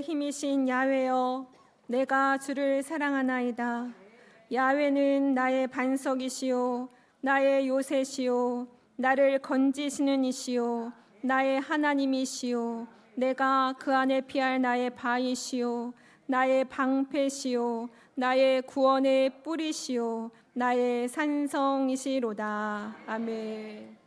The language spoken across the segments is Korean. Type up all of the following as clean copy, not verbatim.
힘이신 야훼여, 내가 주를 사랑하나이다. 야훼는 나의 반석이시요 나의 요새시요 나를 건지시는 이시요 나의 하나님이시요 내가 그 안에 피할 나의 바위시요 나의 방패시요 나의 구원의 뿌리시요 나의 산성이시로다. 아멘.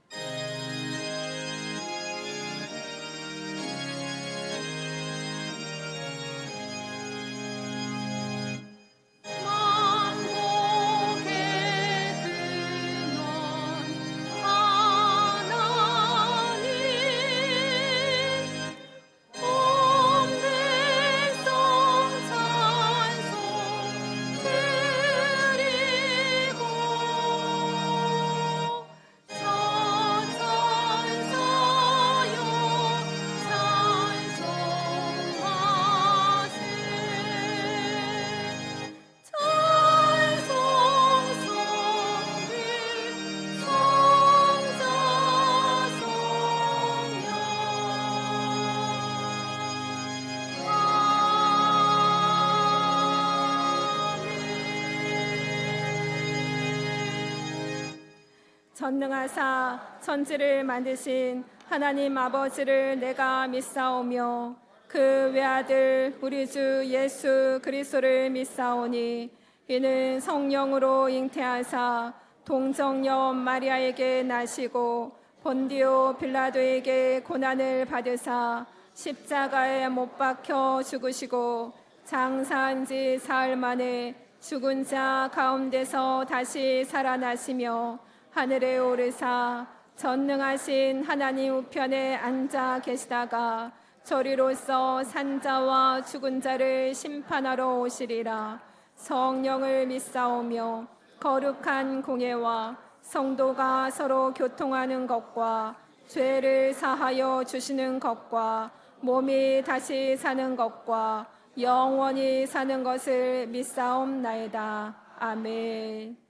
전능하사 천지를 만드신 하나님 아버지를 내가 믿사오며 그 외아들 우리 주 예수 그리스도를 믿사오니 이는 성령으로 잉태하사 동정녀 마리아에게 나시고 본디오 빌라도에게 고난을 받으사 십자가에 못 박혀 죽으시고 장사한 지 사흘 만에 죽은 자 가운데서 다시 살아나시며 하늘에 오르사 전능하신 하나님 우편에 앉아 계시다가 저리로서 산자와 죽은 자를 심판하러 오시리라. 성령을 믿사오며 거룩한 공예와 성도가 서로 교통하는 것과 죄를 사하여 주시는 것과 몸이 다시 사는 것과 영원히 사는 것을 믿사옵나이다. 아멘.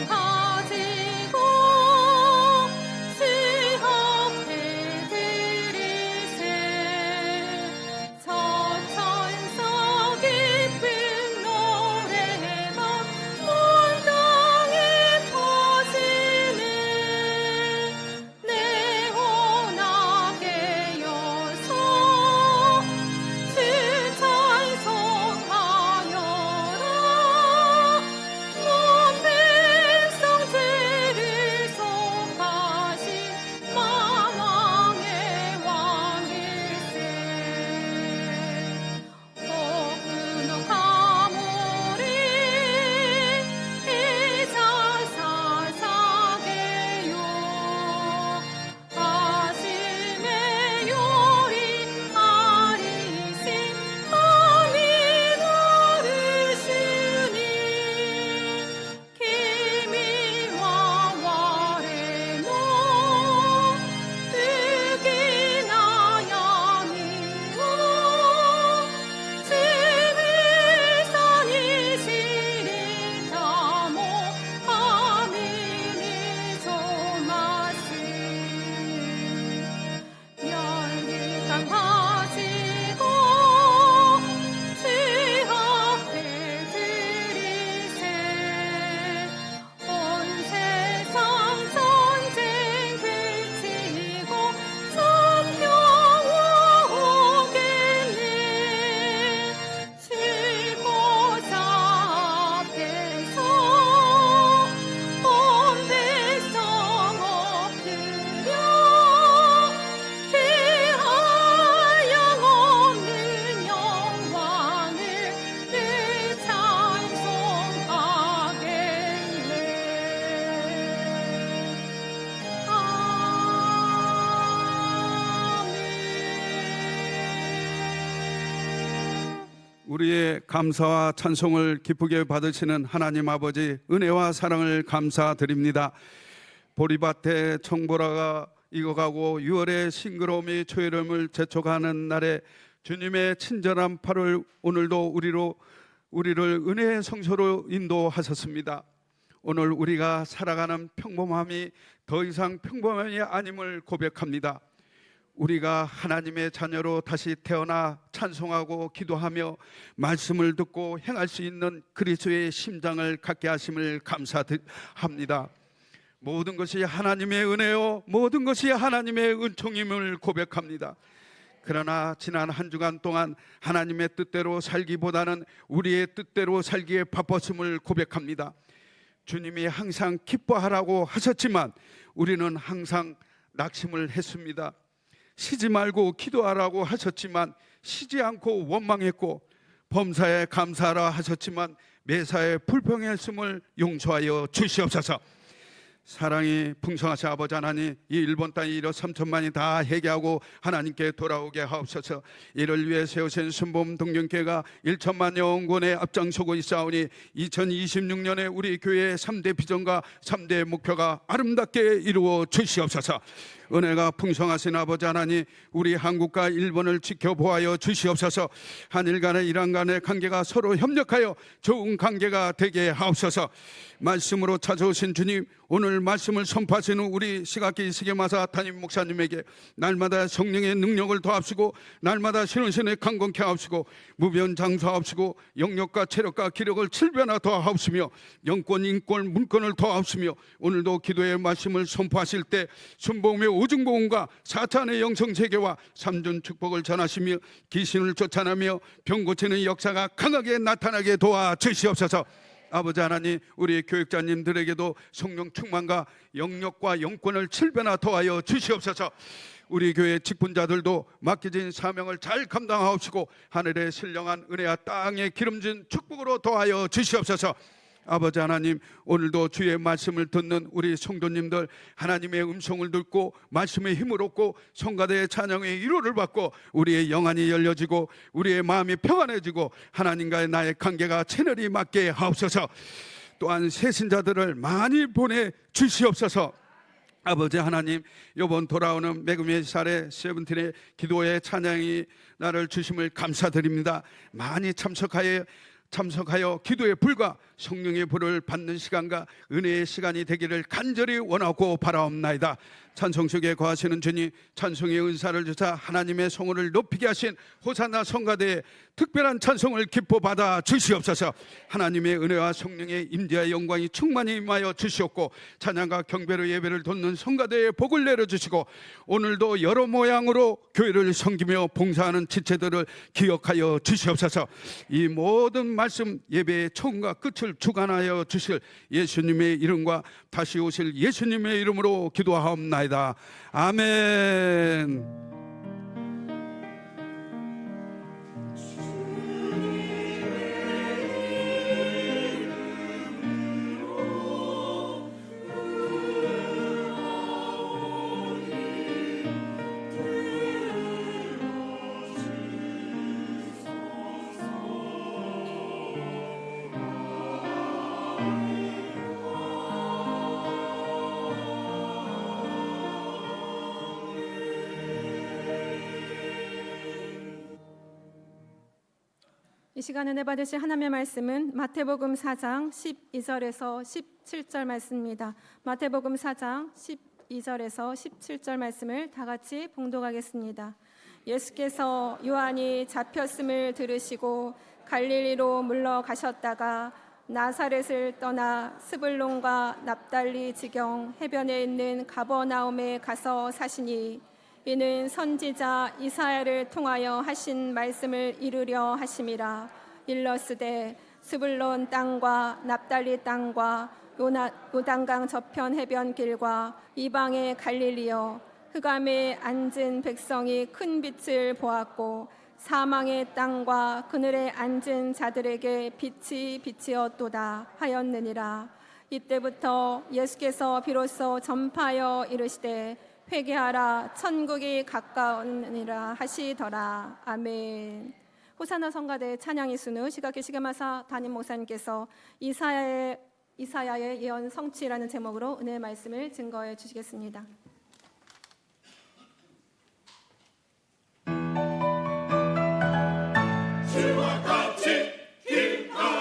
가지고 주 앞에 드리세 저천서 깊은 노래가 온 땅에 퍼지네 내 혼하게 여서 주 찬송하여라. 우리의 감사와 찬송을 기쁘게 받으시는 하나님 아버지, 은혜와 사랑을 감사드립니다. 보리밭에 청보라가 익어가고 6월의 싱그러움이 초여름을 재촉하는 날에 주님의 친절한 팔을 오늘도 우리를 은혜의 성소로 인도하셨습니다. 오늘 우리가 살아가는 평범함이 더 이상 평범함이 아님을 고백합니다. 우리가 하나님의 자녀로 다시 태어나 찬송하고 기도하며 말씀을 듣고 행할 수 있는 그리스도의 심장을 갖게 하심을 감사합니다. 모든 것이 하나님의 은혜요, 모든 것이 하나님의 은총임을 고백합니다. 그러나 지난 한 주간 동안 하나님의 뜻대로 살기보다는 우리의 뜻대로 살기에 바빴음을 고백합니다. 주님이 항상 기뻐하라고 하셨지만 우리는 항상 낙심을 했습니다. 쉬지 말고 기도하라고 하셨지만 쉬지 않고 원망했고, 범사에 감사하라 하셨지만 매사에 불평했음을 용서하여 주시옵소서. 사랑이 풍성하신 아버지 하나님, 이 일본 땅에 1억 3천만이 다 회개하고 하나님께 돌아오게 하옵소서. 이를 위해 세우신 순복음 동경교회가 1천만 영혼의 앞장서고 있사오니 2026년에 우리 교회의 3대 비전과 3대 목표가 아름답게 이루어 주시옵소서. 은혜가 풍성하신 아버지 하나님, 우리 한국과 일본을 지켜보아여 주시옵소서. 한일 간의 이란 간의 관계가 서로 협력하여 좋은 관계가 되게 하옵소서. 말씀으로 찾아오신 주님, 오늘 말씀을 선포하시는 우리 시각기 세계마사 담임 목사님에게 날마다 성령의 능력을 더합시고 날마다 신원신의 강건케 하옵시고 무변 장수하옵시고 영역과 체력과 기력을 7배나 더하옵시며 영권 인권 문권을 더하옵시며 오늘도 기도의 말씀을 선포하실 때 순복음의 오중복음과 4찬의 영성세계와 3준 축복을 전하시며 귀신을 쫓아내며 병 고치는 역사가 강하게 나타나게 도와주시옵소서. 아버지 하나님, 우리 교육자님들에게도 성령 충만과 영역과 영권을 7배나 더하여 주시옵소서. 우리 교회 직분자들도 맡겨진 사명을 잘 감당하옵시고 하늘의 신령한 은혜와 땅에 기름진 축복으로 더하여 주시옵소서. 아버지 하나님, 오늘도 주의 말씀을 듣는 우리 성도님들 하나님의 음성을 듣고 말씀의 힘을 얻고 성가대의 찬양의 위로를 받고 우리의 영안이 열려지고 우리의 마음이 평안해지고 하나님과의 나의 관계가 채널이 맞게 하옵소서. 또한 새신자들을 많이 보내 주시옵소서. 아버지 하나님, 이번 돌아오는 매금의 살의 세븐틴의 기도의 찬양이 나를 주심을 감사드립니다. 많이 참석하여 기도의 불과 성령의 불을 받는 시간과 은혜의 시간이 되기를 간절히 원하고 바라옵나이다. 찬송 속에 거하시는 주님, 찬송의 은사를 주사 하나님의 성호를 높이게 하신 호산나 성가대의 특별한 찬송을 기뻐 받아 주시옵소서. 하나님의 은혜와 성령의 임재와 영광이 충만히 임하여 주시옵고 찬양과 경배로 예배를 돕는 성가대의 복을 내려주시고 오늘도 여러 모양으로 교회를 섬기며 봉사하는 지체들을 기억하여 주시옵소서. 이 모든 말씀 예배의 처음과 끝을 주관하여 주실 예수님의 이름과 다시 오실 예수님의 이름으로 기도하옵나이다. 아멘. 이 시간 은혜 받으실 하나님의 말씀은 마태복음 4장 12절에서 17절 말씀입니다. 마태복음 4장 12절에서 17절 말씀을 다 같이 봉독하겠습니다. 예수께서 요한이 잡혔음을 들으시고 갈릴리로 물러가셨다가 나사렛을 떠나 스불론과 납달리 지경 해변에 있는 가버나움에 가서 사시니 이는 선지자 이사야를 통하여 하신 말씀을 이루려 하심이라. 일러스되 스불론 땅과 납달리 땅과 요단강 저편 해변길과 이방의 갈릴리여, 흑암에 앉은 백성이 큰 빛을 보았고 사망의 땅과 그늘에 앉은 자들에게 빛이 비치었도다 하였느니라. 이때부터 예수께서 비로소 전파하여 이르시되 회개하라, 천국이 가까우니라 하시더라. 아멘. 호산나 성가대 찬양이 순우 시각계 시계마사 담임 목사님께서 이사야의 예언 성취라는 제목으로 은혜의 말씀을 증거해 주시겠습니다. 주와 같이 힘하라.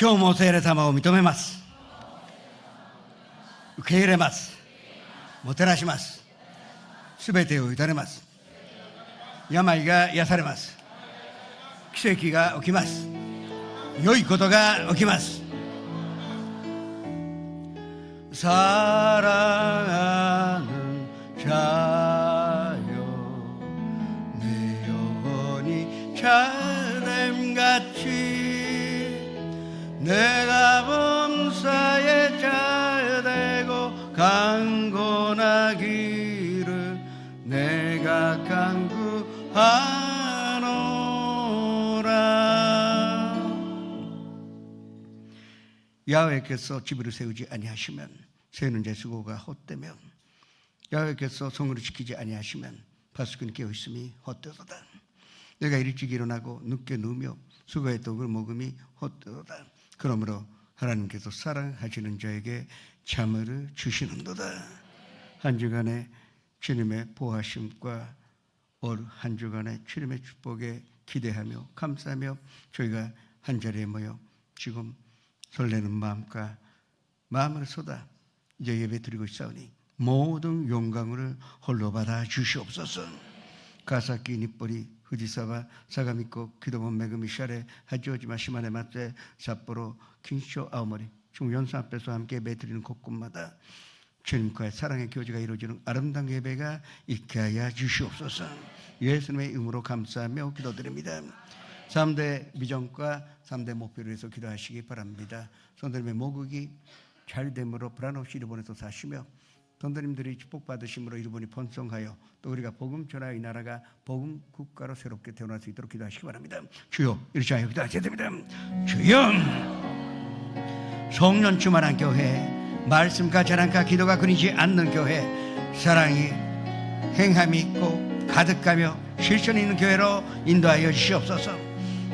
今日も聖霊様を認めます。受け入れます。もてなします。すべてを委ねます。病が癒されます。奇跡が起きます。良いことが起きます。사랑하는 자여 내 영혼이 자됨같이 내가 범사에 잘되고 강건하기를 내가 간구하노라. 야훼께서 집을 세우지 아니하시면 세우는 자 수고가 헛되며 야훼께서 성을 지키지 아니하시면 파수꾼이 깨어있음이 헛되도다. 내가 일찍 일어나고 늦게 누우며 수고의 떡을 먹음이 헛되도다. 그러므로 하나님께서 사랑하시는 자에게 잠을 주시는도다. 한 주간의 주님의 보호하심과 올 한 주간의 주님의 축복에 기대하며 감사하며 저희가 한 자리에 모여 지금 설레는 마음과 마음을 쏟아 이제 예배 드리고 있사오니 모든 영광을 홀로 받아 주시옵소서. 가사키 니뽀리 후지사와 사가미코 기도본 메그미 샤레 하지오지마 시마네 마테 삿포로 킨쇼 아오모리 중연사 앞에서 함께 예배드리는 곳곳마다 주님과의 사랑의 교제가 이루어지는 아름다운 예배가 있게 하여 주시옵소서. 예수님의 이름으로 감사하며 기도드립니다. 3대 비전과 3대 목표를 위해서 기도하시기 바랍니다. 성도님의 모국이 잘됨으로 불안 없이 일본에서 사시며 성도님들이 축복받으심으로 일본이 번성하여 또 우리가 복음 전하여 이 나라가 복음 국가로 새롭게 태어날 수 있도록 기도하시기 바랍니다. 주여 이렇게 하여 기도하셔야 됩니다. 주여 성령 충만한 교회, 말씀과 자랑과 기도가 끊이지 않는 교회, 사랑이 행함이 있고 가득하며 실천이 있는 교회로 인도하여 주시옵소서.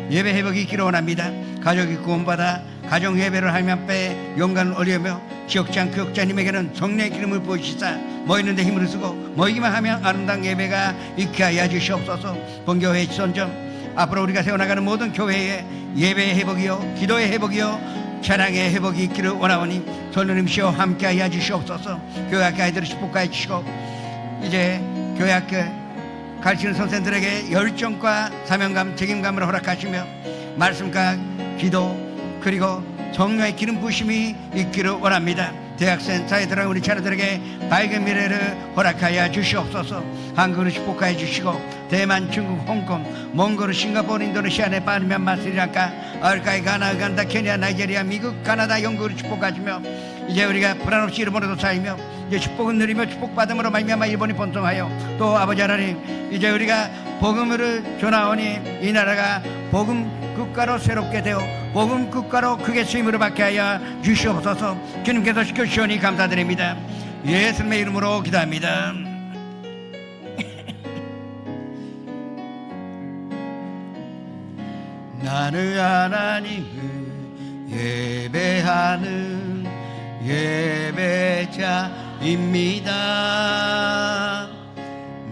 예배 회복이 있기를 원합니다. 가족이 구원받아 가정 예배를 하며 앞에 영광을 올리며 지역장 교육자님에게는 성령의 기름을 부으시사 모이는 데 힘을 쓰고 모이기만 하면 아름다운 예배가 있게 하여 주시옵소서. 본교회의 지선점 앞으로 우리가 세워나가는 모든 교회의 예배의 회복이요 기도의 회복이요 찬양의 회복이 있기를 원하오니 성령님시여 함께하여 주시옵소서. 교회학교 아이들을 축복하여 주시고 이제 교회학교 가르치는 선생들에게 열정과 사명감 책임감을 허락하시며 말씀과 기도 그리고 성령의 기름 부심이 있기를 원합니다. 대학생 사회 들어간 우리 자녀들에게 밝은 미래를 허락하여 주시옵소서. 한국을 축복하여 주시고 대만, 중국, 홍콩, 몽골, 싱가포르, 인도네시아, 네팔, 미얀마, 스리랑카, 아프리카, 가나, 우간다, 케냐, 나이지리아, 미국, 가나다, 영국을 축복하시며 이제 우리가 불안 없이 일본에도 쌓이며 이제 축복은 누리며 축복받음으로 말미암아 일본이 번성하여 또 아버지 하나님 이제 우리가 복음을 전하오니 이 나라가 복음 국가로 새롭게 되어 복음 국가로 크게 쓰임을 받게 하여 주시옵소서. 주님께서 시켜주시오니 감사드립니다. 예수님의 이름으로 기도합니다. 나는 하나님을 예배하는 예배자입니다.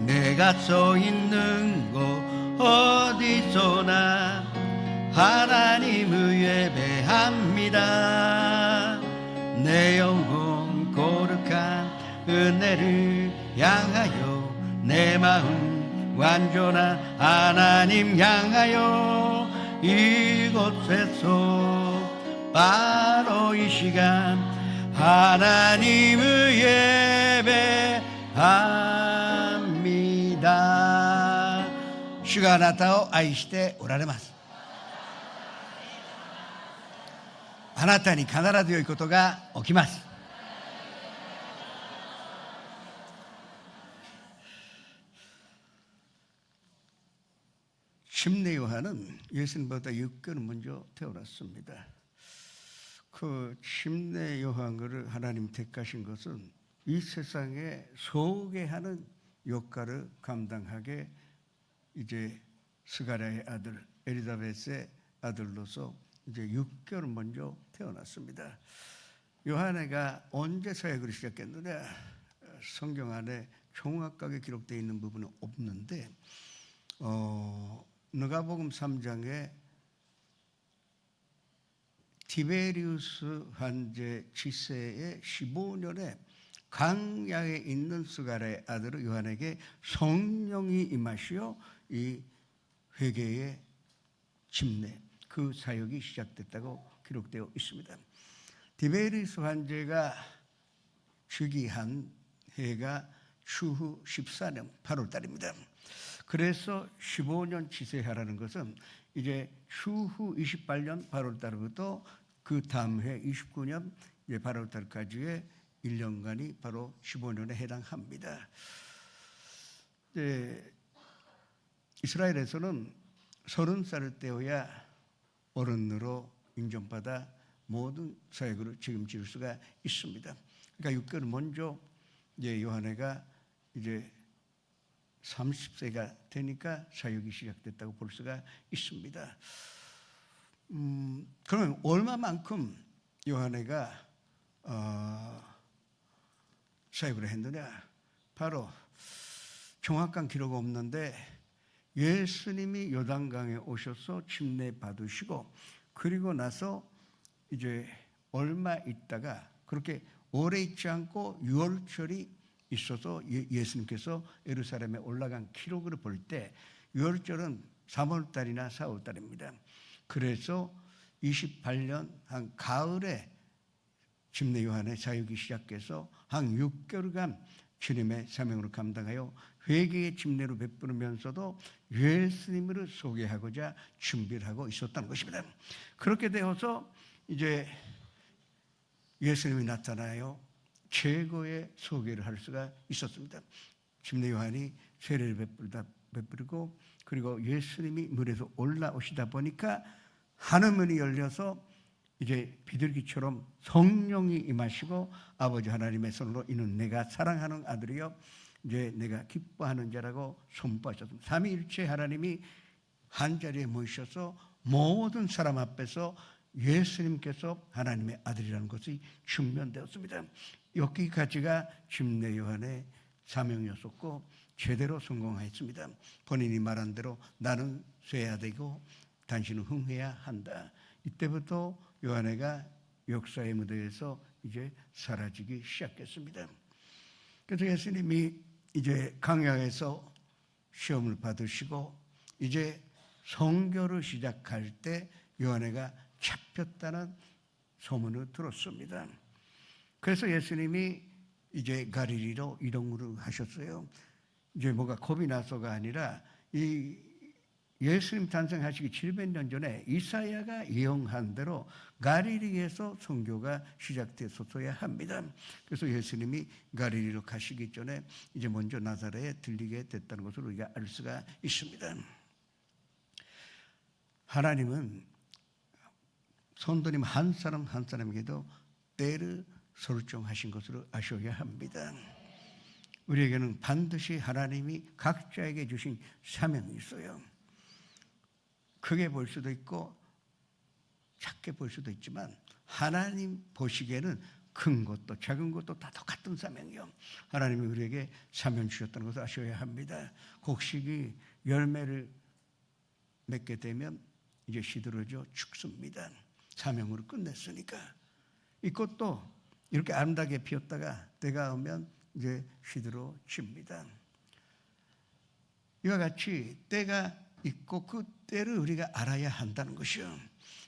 내가 서 있는 곳 어디서나 하나님을 예배합니다. 내 영혼 거룩한 은혜를 향하여 내 마음 완전한 하나님 향하여 이곳에서 바로 이 시간 하나님을 예배합니다. 주가あなたを愛しておられます。あなたに必ず良いことが起きます。침례 요한은 예수님보다 6개월 먼저 태어났습니다. 그 침례 요한을 하나님 택하신 것은 이 세상에 소개하는 역할을 감당하게 이제 스가랴의 아들 엘리사벳의 아들로서 이제 6개월 먼저 태어났습니다. 요한애가 언제 사역을 시작했느냐? 성경 안에 정확하게 기록되어 있는 부분은 없는데 누가복음 3장에 티베리우스 황제 지세의 15년에 광야에 있는 스가랴의 아들 요한에게 성령이 임하시어 이 회개의 침례 그 사역이 시작됐다고 기록되어 있습니다. 티베리우스 황제가 즉위한 해가 추후 14년 8월 달입니다. 그래서 15년 지세하라는 것은 이제 추후 28년 8월 달부터 그 다음 해 29년 8월 달까지의 1년간이 바로 15년에 해당합니다. 이스라엘에서는 30살 때여야 어른으로 인정받아 모든 사역을 책임질 수가 있습니다. 그러니까 6개월 먼저 요한애가 이제 30세가 되니까 사역이 시작됐다고 볼 수가 있습니다. 그러면 얼마만큼 요한애가 사역을 했느냐? 바로 정확한 기록은 없는데 예수님이 요단강에 오셔서 침례 받으시고 그리고 나서 이제 얼마 있다가 그렇게 오래 있지 않고 유월절이 있어서 예수님께서 예루살렘에 올라간 기록을 볼 때 유월절은 3월달이나 4월달입니다. 그래서 28년 한 가을에 침례 요한의 사역이 시작해서 한 6개월간 주님의 사명으로 감당하여 회개의 침례로 베푸면서도 예수님을 소개하고자 준비를 하고 있었다는 것입니다. 그렇게 되어서 이제 예수님이 나타나요 최고의 소개를 할 수가 있었습니다. 침례 요한이 세례를 베풀고 그리고 예수님이 물에서 올라오시다 보니까 하늘문이 열려서 이제 비둘기처럼 성령이 임하시고 아버지 하나님의 손으로 이는 내가 사랑하는 아들이요 이제 내가 기뻐하는 자라고 선포하셨습니다. 삼위일체 하나님이 한자리에 모이셔서 모든 사람 앞에서 예수님께서 하나님의 아들이라는 것이 증명되었습니다. 여기까지가 침례 요한의 사명이었었고 제대로 성공하였습니다. 본인이 말한 대로 나는 쇠야 되고 당신은 흥해야 한다. 이때부터 요한애가 역사의 무대에서 이제 사라지기 시작했습니다. 그래서 예수님이 이제 광야에서 시험을 받으시고 이제 선교를 시작할 때 요한회가 잡혔다는 소문을 들었습니다. 그래서 예수님이 이제 갈릴리로 이동을 하셨어요. 이제 뭐가 겁이 나서가 아니라 이 예수님 탄생하시기 700년 전에 이사야가 예언한 대로 갈릴리에서 선교가 시작됐었어야 합니다. 그래서 예수님이 갈릴리로 가시기 전에 이제 먼저 나사렛에 들리게 됐다는 것을 우리가 알 수가 있습니다. 하나님은 성도님 한 사람 한 사람에게도 때를 설정하신 것으로 아셔야 합니다. 우리에게는 반드시 하나님이 각자에게 주신 사명이 있어요. 크게 볼 수도 있고 작게 볼 수도 있지만 하나님 보시기에는 큰 것도 작은 것도 다 똑같은 사명이요. 하나님이 우리에게 사명 주셨다는 것을 아셔야 합니다. 곡식이 열매를 맺게 되면 이제 시들어져 죽습니다. 사명으로 끝냈으니까. 이 꽃도 이렇게 아름답게 피었다가 때가 오면 이제 시들어집니다. 이와 같이 때가 있고 그 때를 우리가 알아야 한다는 것이요.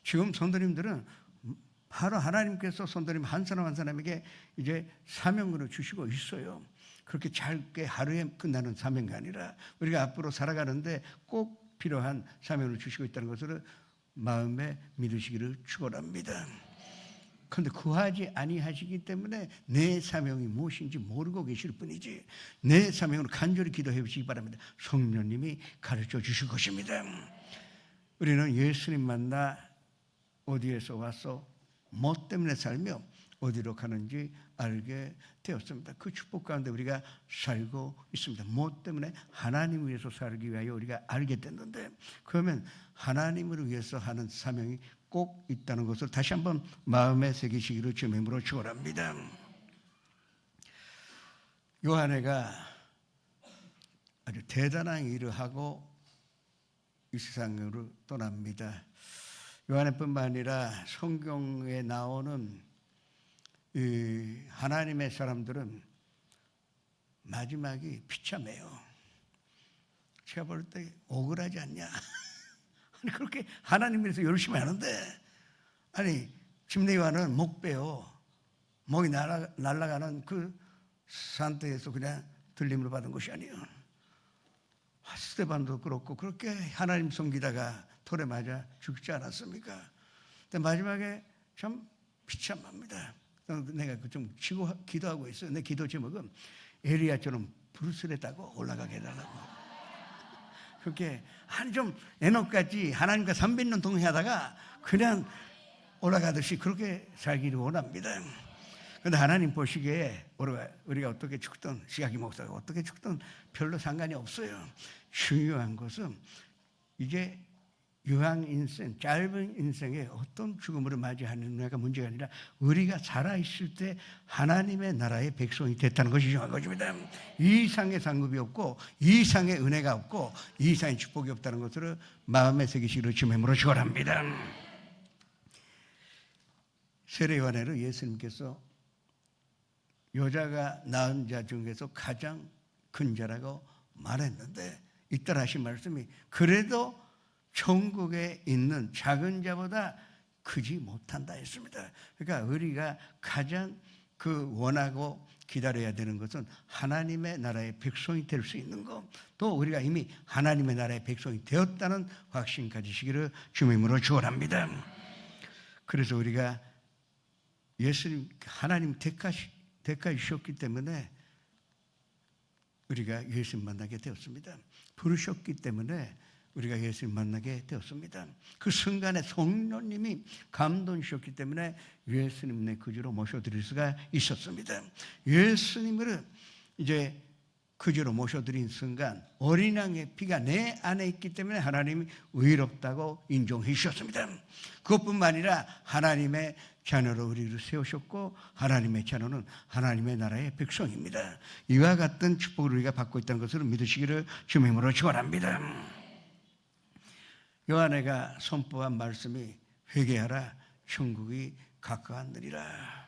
지금 성도님들은 바로 하나님께서 성도님 한 사람 한 사람에게 이제 사명으로 주시고 있어요. 그렇게 짧게 하루에 끝나는 사명이 아니라 우리가 앞으로 살아가는데 꼭 필요한 사명을 주시고 있다는 것을 마음에 믿으시기를 축원합니다. 그런데 구하지 아니하시기 때문에 내 사명이 무엇인지 모르고 계실 뿐이지 내 사명으로 간절히 기도해 보시기 바랍니다. 성령님이 가르쳐 주실 것입니다. 우리는 예수님 만나 어디에서 와서 뭐 때문에 살며 어디로 가는지 알게 되었습니다. 그 축복 가운데 우리가 살고 있습니다. 뭐 때문에 하나님을 위해서 살기 위하여 우리가 알게 됐는데 그러면 하나님을 위해서 하는 사명이 꼭 있다는 것을 다시 한번 마음에 새기시기를 주님의 이름으로 축원합니다. 요한회가 아주 대단한 일을 하고 이 세상으로 떠납니다. 요한회뿐만 아니라 성경에 나오는 이 하나님의 사람들은 마지막이 비참해요. 제가 볼 때 억울하지 않냐? 아니 그렇게 하나님 위해서 열심히 하는데 아니 집례요한은 목 베어 목이 날아가는 그 산대에서 그냥 들림을 받은 것이 아니에요. 스데반도 그렇고 그렇게 하나님 섬기다가 돌에 맞아 죽지 않았습니까? 근데 마지막에 참 비참합니다. 내가 좀 기도하고 있어요. 내 기도 제목은 에리야처럼 불술에 타고 올라가게 해달라고. 그렇게 한 좀 에녹같이 하나님과 300년 동행하다가 그냥 올라가듯이 그렇게 살기를 원합니다. 그런데 하나님 보시기에 우리가 어떻게 죽든 시각이 목사가 어떻게 죽든 별로 상관이 없어요. 중요한 것은 이제 유한 인생, 짧은 인생에 어떤 죽음을 맞이하느냐가 문제가 아니라 우리가 살아있을 때 하나님의 나라의 백성이 됐다는 것이 중요한 것입니다. 이 이상의 상급이 없고 이 이상의 은혜가 없고 이 이상의 축복이 없다는 것을 마음에 새기시기를 주님의 이름으로 축원합니다. 세례요한회를 예수님께서 여자가 낳은 자 중에서 가장 큰 자라고 말했는데 이따라 하신 말씀이 그래도 천국에 있는 작은 자보다 크지 못한다 했습니다. 그러니까 우리가 가장 원하고 기다려야 되는 것은 하나님의 나라의 백성이 될 수 있는 것, 또 우리가 이미 하나님의 나라의 백성이 되었다는 확신 가지시기를 주님의 이름으로 축원합니다. 그래서 우리가 예수님 하나님 택하셨기 때문에 우리가 예수님 만나게 되었습니다. 부르셨기 때문에 우리가 예수님 만나게 되었습니다. 그 순간에 성령님이 감동 주셨기 때문에 예수님 내 구주로 모셔드릴 수가 있었습니다. 예수님을 이제 구주로 모셔드린 순간 어린 양의 피가 내 안에 있기 때문에 하나님이 의롭다고 인정해 주셨습니다. 그것뿐만 아니라 하나님의 자녀로 우리를 세우셨고 하나님의 자녀는 하나님의 나라의 백성입니다. 이와 같은 축복을 우리가 받고 있다는 것을 믿으시기를 주님의 이름으로 축원합니다. 요한회가 선포한 말씀이 회개하라 천국이 가까웠느니라.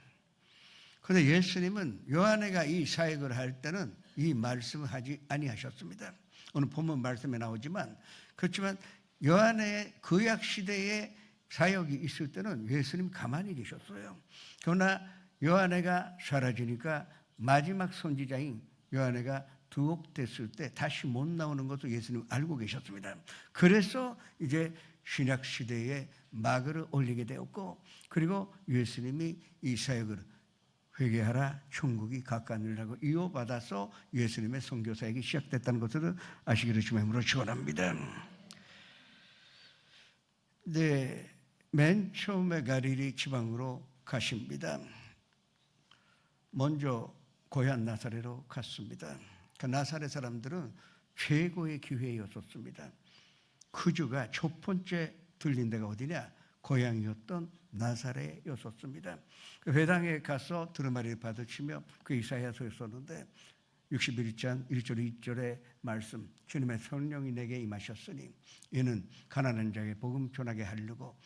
그런데 예수님은 요한회가 이 사역을 할 때는 이 말씀을 하지 아니하셨습니다. 오늘 본문 말씀에 나오지만 그렇지만 요한의 구약 시대에 사역이 있을 때는 예수님 가만히 계셨어요. 그러나 요한회가 사라지니까 마지막 선지자인 요한회가 두옥됐을 때 다시 못 나오는 것도 예수님 알고 계셨습니다. 그래서 이제 신약 시대에 마그를 올리게 되었고, 그리고 예수님이 이 사역을 회개하라 천국이 가까우니라고 이어받아서 예수님의 선교 사역이 시작됐다는 것을 아시기를 주의 이름으로 축원합니다. 네, 맨 처음에 갈릴리 지방으로 가십니다. 먼저 고향 나사렛으로 갔습니다. 그 나사렛 사람들은 최고의 기회였었습니다. 그 주가 첫 번째 들린 데가 어디냐? 고향이었던 나사렛이었습니다. 그 회당에 가서 두루마리를 받으시며 그 이사야서에 썼는데 61장 1절 2절의 말씀, 주님의 성령이 내게 임하셨으니 이는 가난한 자에게 복음 전하게 하려고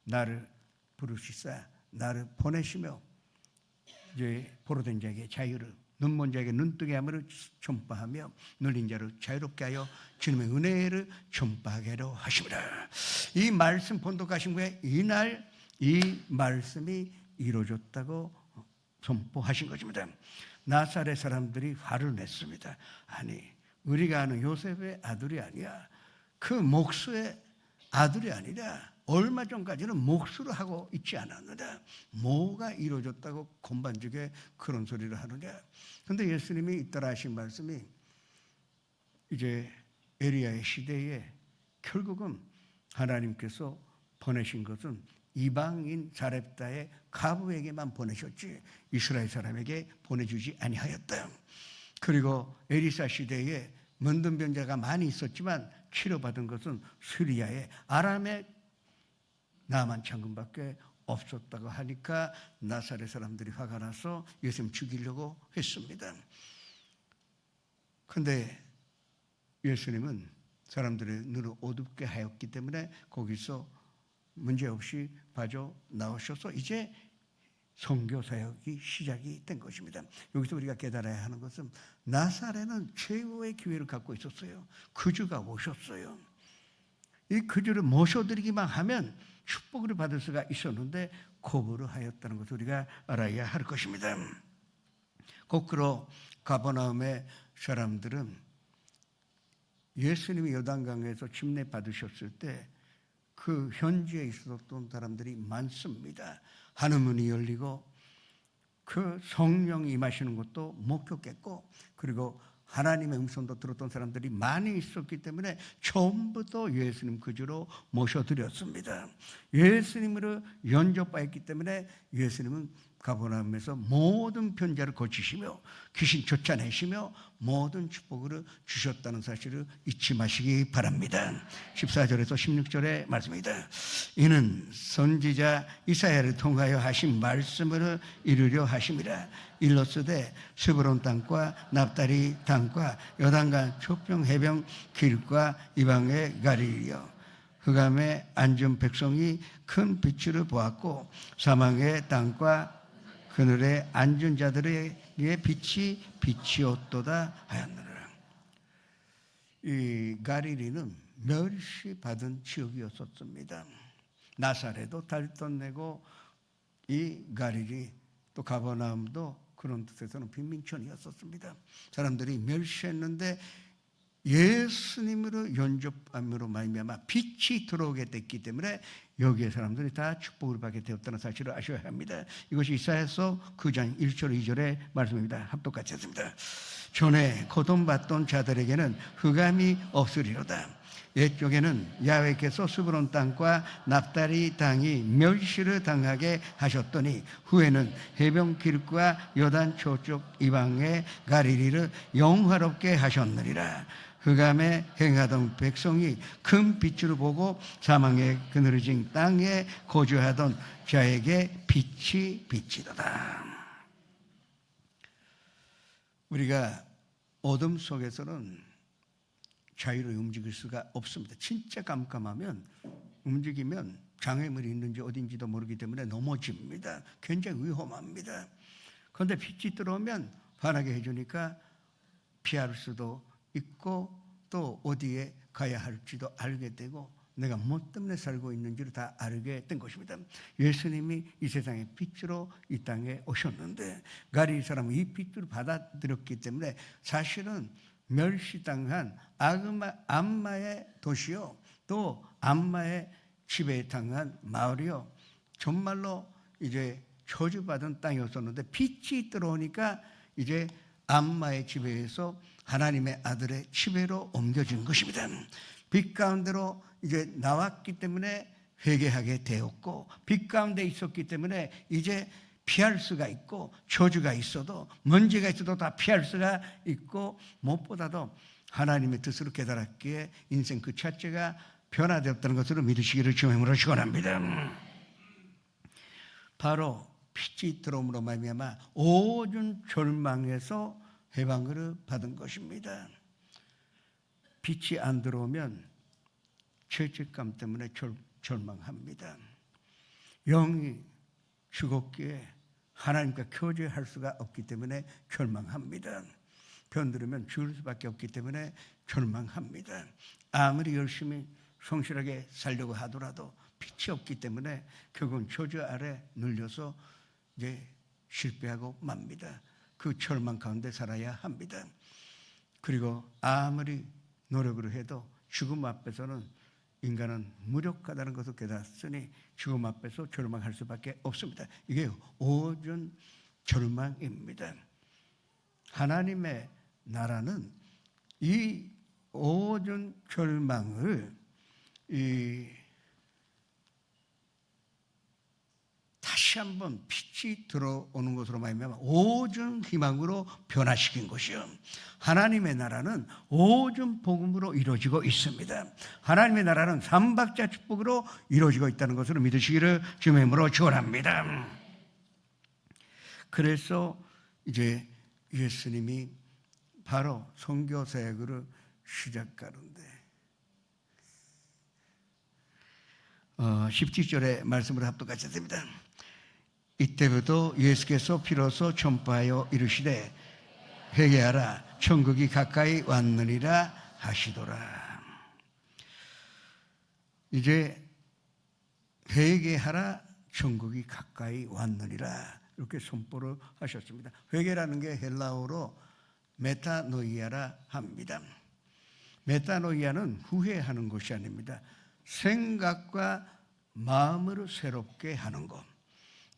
나를 부르시사 나를 보내시며 이제 포로된 자에게 자유를, 눈먼 자에게 눈뜨게 함을 전파하며 눌린 자를 자유롭게 하여 주님의 은혜를 전파하게로 하심이라. 이 말씀 본독하신 후에 이날 이 말씀이 이루어졌다고 선포하신 것입니다. 나사렛 사람들이 화를 냈습니다. 아니, 우리가 아는 요셉의 아들이 아니야. 그 목수의 아들이 아니라 얼마 전까지는 목수를 하고 있지 않았느냐. 뭐가 이루어졌다고 건반죽에 그런 소리를 하느냐. 그런데 예수님이 잇따라 하신 말씀이 이제 에리야의 시대에 결국은 하나님께서 보내신 것은 이방인 사렙다의 가부에게만 보내셨지 이스라엘 사람에게 보내주지 아니하였다. 그리고 에리사 시대에 문둥병자가 많이 있었지만 치료받은 것은 시리아의 아람의 나만 장군밖에 없었다고 하니까 나사렛 사람들이 화가 나서 예수님 죽이려고 했습니다. 그런데 예수님은 사람들의 눈을 어둡게 하였기 때문에 거기서 문제없이 빠져나오셔서 이제 선교 사역이 시작이 된 것입니다. 여기서 우리가 깨달아야 하는 것은 나사렛은 최고의 기회를 갖고 있었어요. 그주가 오셨어요. 이 그주를 모셔드리기만 하면 축복을 받을 수가 있었는데 거부를 하였다는 것을 우리가 알아야 할 것입니다. 거꾸로 가버나움의 사람들은 예수님이 요단강에서 침례 받으셨을 때 그 현지에 있었던 사람들이 많습니다. 하늘문이 열리고 그 성령이 임하시는 것도 목격했고, 그리고 하나님의 음성도 들었던 사람들이 많이 있었기 때문에 처음부터 예수님 그주로 모셔드렸습니다. 예수님으로 영접받았기 때문에 예수님은 가버나움에서 모든 변자를 고치시며 귀신 쫓아내시며 모든 축복을 주셨다는 사실을 잊지 마시기 바랍니다. 14절에서 16절의 말씀입니다. 이는 선지자 이사야를 통하여 하신 말씀을 이루려 하심이라. 일러스되 스브론 땅과 납달리 땅과 요단강 초평 해변 길과 이방의 갈릴리여, 흑암에 앉은 백성이 큰 빛을 보았고 사망의 땅과 그늘에 앉은 자들에게 빛이 비치었도다 하였느니라. 이 갈릴리는 멸시받은 지역이었었습니다. 나사렛도 달돈내고 이 갈릴리 또 가버나움도 그런 뜻에서는 빈민촌이었었습니다. 사람들이 멸시했는데 예수님으로 영접함으로 말미암아 빛이 들어오게 됐기 때문에 여기에 사람들이 다 축복을 받게 되었다는 사실을 아셔야 합니다. 이것이 이사야서 9장 1절 2절의 말씀입니다. 합독같이 했습니다. 전에 고통받던 자들에게는 흑암이 없으리로다. 옛적에는 야훼께서 스브론 땅과 납달리 땅이 멸시를 당하게 하셨더니 후에는 해변 길과 요단 저쪽 이방의 갈릴리를 영화롭게 하셨느니라. 흑암에 행하던 백성이 큰 빛을 보고 사망의 그늘진 땅에 거주하던 자에게 빛이 비치도다. 우리가 어둠 속에서는 자유로 움직일 수가 없습니다. 진짜 깜깜하면 움직이면 장애물이 있는지 어딘지도 모르기 때문에 넘어집니다. 굉장히 위험합니다. 그런데 빛이 들어오면 환하게 해주니까 피할 수도 있고 또 어디에 가야 할지도 알게 되고 내가 뭐 때문에 살고 있는지를 다 알게 된 것입니다. 예수님이 이 세상의 빛으로 이 땅에 오셨는데 가리 사람은 이 빛을 받아들였기 때문에 사실은 멸시당한 암마의 도시요 또 암마의 지배에 당한 마을이요 정말로 이제 저주받은 땅이었었는데 빛이 들어오니까 이제 암마의 지배에서 하나님의 아들의 지배로 옮겨진 것입니다. 빛 가운데로 이제 나왔기 때문에 회개하게 되었고 빛 가운데 있었기 때문에 이제 피할 수가 있고 저주가 있어도 먼지가 있어도 다 피할 수가 있고 무엇보다도 하나님의 뜻으로 깨달았기에 인생 그 자체가 변화되었다는 것으로 믿으시기를 주의 이름으로 축원합니다. 바로 빛이 들어옴으로 말미암아 오준 절망에서 해방을 받은 것입니다. 빛이 안 들어오면 죄책감 때문에 절망합니다. 영이 죽었기에 하나님과 교제할 수가 없기 때문에 절망합니다. 편들으면 죽을 수밖에 없기 때문에 절망합니다. 아무리 열심히 성실하게 살려고 하더라도 빛이 없기 때문에 결국은 저주 아래 눌려서 이제 실패하고 맙니다. 그 절망 가운데 살아야 합니다. 그리고 아무리 노력을 해도 죽음 앞에서는 인간은 무력하다는 것을 깨달았으니 죽음 앞에서 절망할 수밖에 없습니다. 이게 오준 절망입니다. 하나님의 나라는 이 오준 절망을 다시 한번 빛이 들어오는 것으로 말미암아 오준 희망으로 변화시킨 것이요. 하나님의 나라는 오준 복음으로 이루어지고 있습니다. 하나님의 나라는 삼박자 축복으로 이루어지고 있다는 것으로 믿으시기를 주님의 이름으로 축원합니다. 그래서 이제 예수님이 바로 선교 사역을 시작하는데 17절의 말씀을 합독하셨습니다. 이때부터 예수께서 비로소 전파하여 이르시되 회개하라 천국이 가까이 왔느니라 하시더라. 이제 회개하라 천국이 가까이 왔느니라 이렇게 선포를 하셨습니다. 회개라는 게 헬라어로 메타노이아라 합니다. 메타노이아는 후회하는 것이 아닙니다. 생각과 마음을 새롭게 하는 것.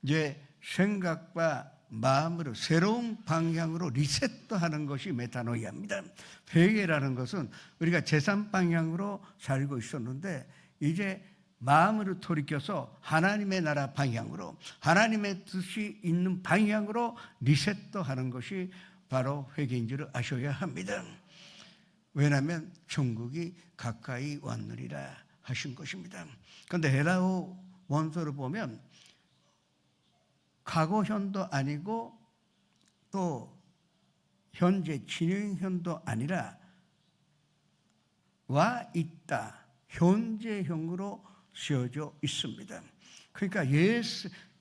이제 생각과 마음으로 새로운 방향으로 리셋하는 것이 메타노이아입니다. 회개라는 것은 우리가 제3방향으로 살고 있었는데 이제 마음으로 돌이켜서 하나님의 나라 방향으로 하나님의 뜻이 있는 방향으로 리셋하는 것이 바로 회개인 줄 아셔야 합니다. 왜냐하면 천국이 가까이 왔느니라 하신 것입니다. 그런데 헬라어 원서를 보면 과거현도 아니고 또 현재 진행현도 아니라 와 있다 현재형으로 쓰여져 있습니다. 그러니까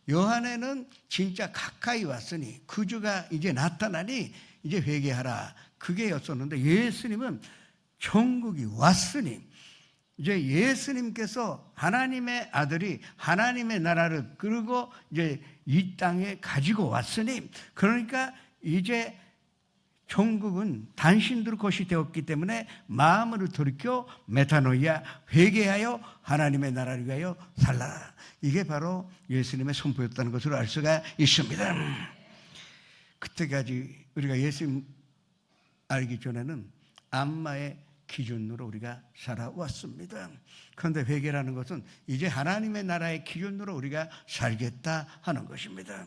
요한에는 진짜 가까이 왔으니 구주가 이제 나타나니 이제 회개하라 그게 였었는데 예수님은 천국이 왔으니 이제 예수님께서 하나님의 아들이 하나님의 나라를 끌고 이제 이 땅에 가지고 왔으니 그러니까 이제 천국은 당신들 것이 되었기 때문에 마음으로 돌이켜 메타노이아 회개하여 하나님의 나라를 위하여 살라. 이게 바로 예수님의 선포였다는 것으로 알 수가 있습니다. 그때까지 우리가 예수님 알기 전에는 암마의 기준으로 우리가 살아왔습니다. 그런데 회개라는 것은 이제 하나님의 나라의 기준으로 우리가 살겠다 하는 것입니다.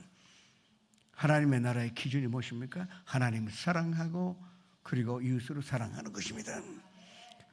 하나님의 나라의 기준이 무엇입니까? 하나님을 사랑하고 그리고 이웃으로 사랑하는 것입니다.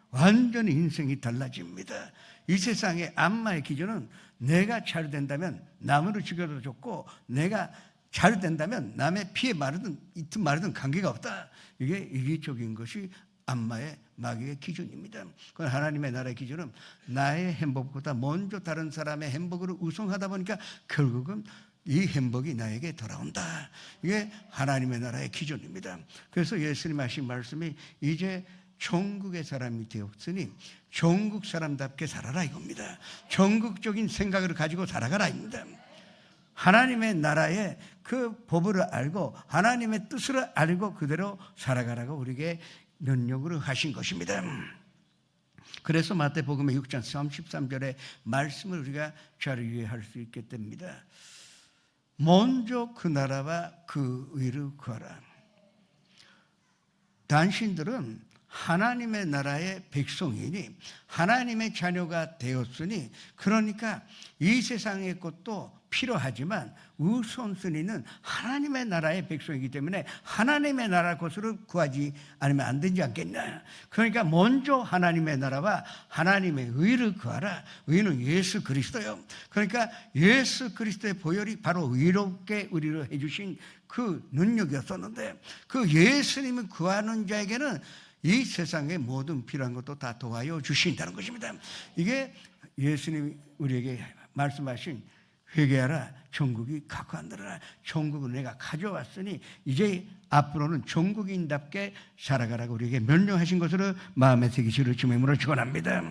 완전히 인생이 달라집니다. 이 세상의 암마의 기준은 내가 잘 된다면 남을 죽여도 좋고 내가 잘 된다면 남의 피에 마르든 이틀 마르든 관계가 없다. 이게 이기적인 것이 악마의 마귀의 기준입니다. 그건 하나님의 나라의 기준은 나의 행복보다 먼저 다른 사람의 행복을 우선하다 보니까 결국은 이 행복이 나에게 돌아온다. 이게 하나님의 나라의 기준입니다. 그래서 예수님 하신 말씀이 이제 천국의 사람이 되었으니 천국 사람답게 살아라 이겁니다. 전국적인 생각을 가지고 살아가라 입니다. 하나님의 나라의 그 법을 알고 하나님의 뜻을 알고 그대로 살아가라고 우리에게 명령으로 하신 것입니다. 그래서 마태복음의 6장 33절의 말씀을 우리가 잘 이해할 수 있게 됩니다. 먼저 그 나라와 그 의를 구하라. 당신들은 하나님의 나라의 백성이니 하나님의 자녀가 되었으니 그러니까 이 세상의 것도 필요하지만 우선순위는 하나님의 나라의 백성이기 때문에 하나님의 나라 것으로 구하지 않으면 안 되지 않겠냐. 그러니까 먼저 하나님의 나라와 하나님의 의를 구하라. 의는 예수 그리스도요. 그러니까 예수 그리스도의 보혈이 바로 의롭게 우리를 해주신 그 능력이었었는데 그 예수님을 구하는 자에게는 이 세상의 모든 필요한 것도 다 도와여 주신다는 것입니다. 이게 예수님이 우리에게 말씀하신 회개하라 천국이 가까운더라. 천국은 내가 가져왔으니 이제 앞으로는 천국인답게 살아가라고 우리에게 명령하신 것으로 마음에 새기시를 주님으로 축원합니다.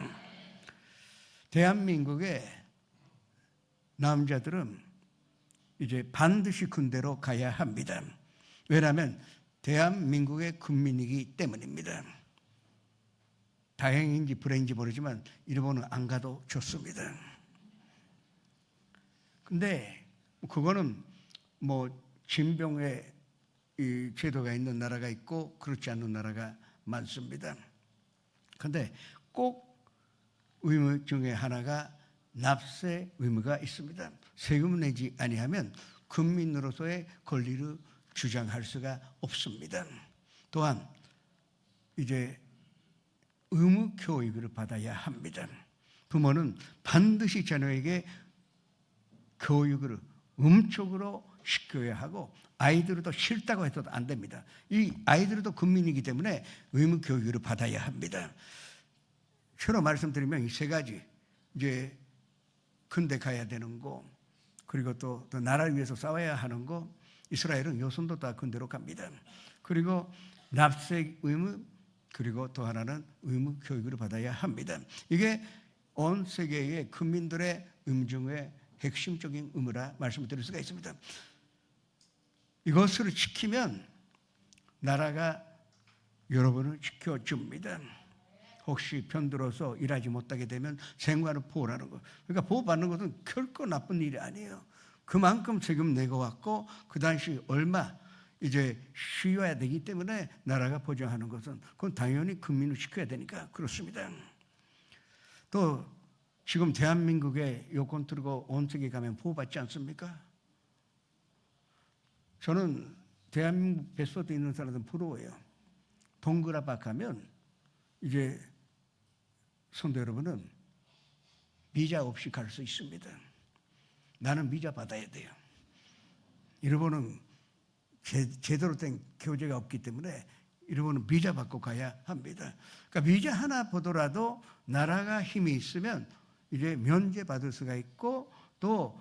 대한민국의 남자들은 이제 반드시 군대로 가야 합니다. 왜냐하면 대한민국의 국민이기 때문입니다. 다행인지 불행인지 모르지만 일본은 안 가도 좋습니다. 근데 그거는 뭐 진병의 이 제도가 있는 나라가 있고 그렇지 않는 나라가 많습니다. 근데 꼭 의무 중에 하나가 납세 의무가 있습니다. 세금 내지 아니하면 국민으로서의 권리를 주장할 수가 없습니다. 또한 이제 의무 교육을 받아야 합니다. 부모는 반드시 자녀에게 교육을 음쪽으로 시켜야 하고 아이들도 싫다고 해서도 안 됩니다. 이 아이들도 국민이기 때문에 의무 교육을 받아야 합니다. 새로 말씀드리면 이 세 가지 이제 군대 가야 되는 거 그리고 또 나라를 위해서 싸워야 하는 거 이스라엘은 요손도 다 군대로 갑니다. 그리고 납세 의무 그리고 또 하나는 의무 교육을 받아야 합니다. 이게 온 세계의 국민들의 중에 핵심적인 의무라 말씀을 드릴 수가 있습니다. 이것을 지키면 나라가 여러분을 지켜줍니다. 혹시 편들어서 일하지 못하게 되면 생활을 보호하는 것. 그러니까 보호받는 것은 결코 나쁜 일이 아니에요. 그만큼 세금 내고 왔고 그 당시 얼마 이제 쉬어야 되기 때문에 나라가 보장하는 것은 그건 당연히 국민을 지켜야 되니까 그렇습니다. 또 지금 대한민국에 요건 들고 온 세계 가면 보호받지 않습니까? 저는 대한민국 뱃속에 있는 사람들은 부러워요. 동그라바 가면 이제 성도 여러분은 비자 없이 갈 수 있습니다. 나는 비자 받아야 돼요. 일본은 제대로 된 교제가 없기 때문에 일본은 비자 받고 가야 합니다. 그러니까 비자 하나 보더라도 나라가 힘이 있으면 이제 면제 받을 수가 있고 또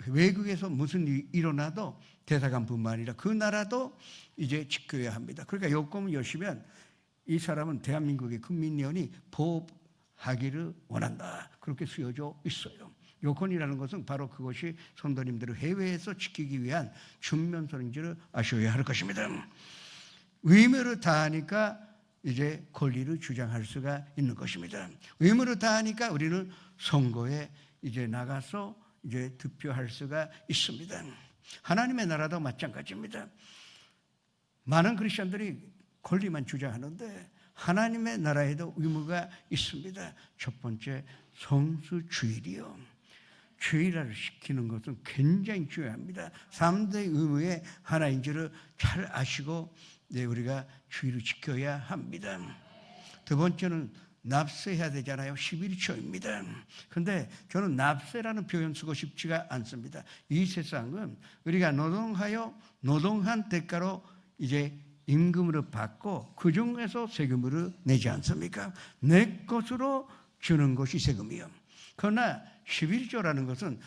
외국에서 무슨 일이 일어나도 대사관뿐만 아니라 그 나라도 이제 지켜야 합니다. 그러니까 요건을 여시면 이 사람은 대한민국의 국민연이 보호하기를 원한다. 그렇게 쓰여져 있어요. 요건이라는 것은 바로 그것이 성도님들을 해외에서 지키기 위한 준면서인 줄 아셔야 할 것입니다. 의무를 다하니까 이제 권리를 주장할 수가 있는 것입니다. 의무를 다하니까 우리는 선거에 이제 나가서 이제 득표할 수가 있습니다. 하나님의 나라도 마찬가지입니다. 많은 크리스천들이 권리만 주장하는데 하나님의 나라에도 의무가 있습니다. 첫 번째 성수주일이요. 주일을 지키는 것은 굉장히 중요합니다. 3대 의무의 하나인 줄을 잘 아시고 우리가 주일을 지켜야 합니다. 두 번째는 납세해야 되잖아요. 11조입니다. 그런데 저는 납세라는 표현 쓰고 싶지가 않습니다. 이 세상은 우리가 노동하여 노동한 대가로 이제 임금으로 받고 그 중에서 세금으로 내지 않습니까? 내 것으로 주는 것이 세금이요. 그러나 11조라는 것은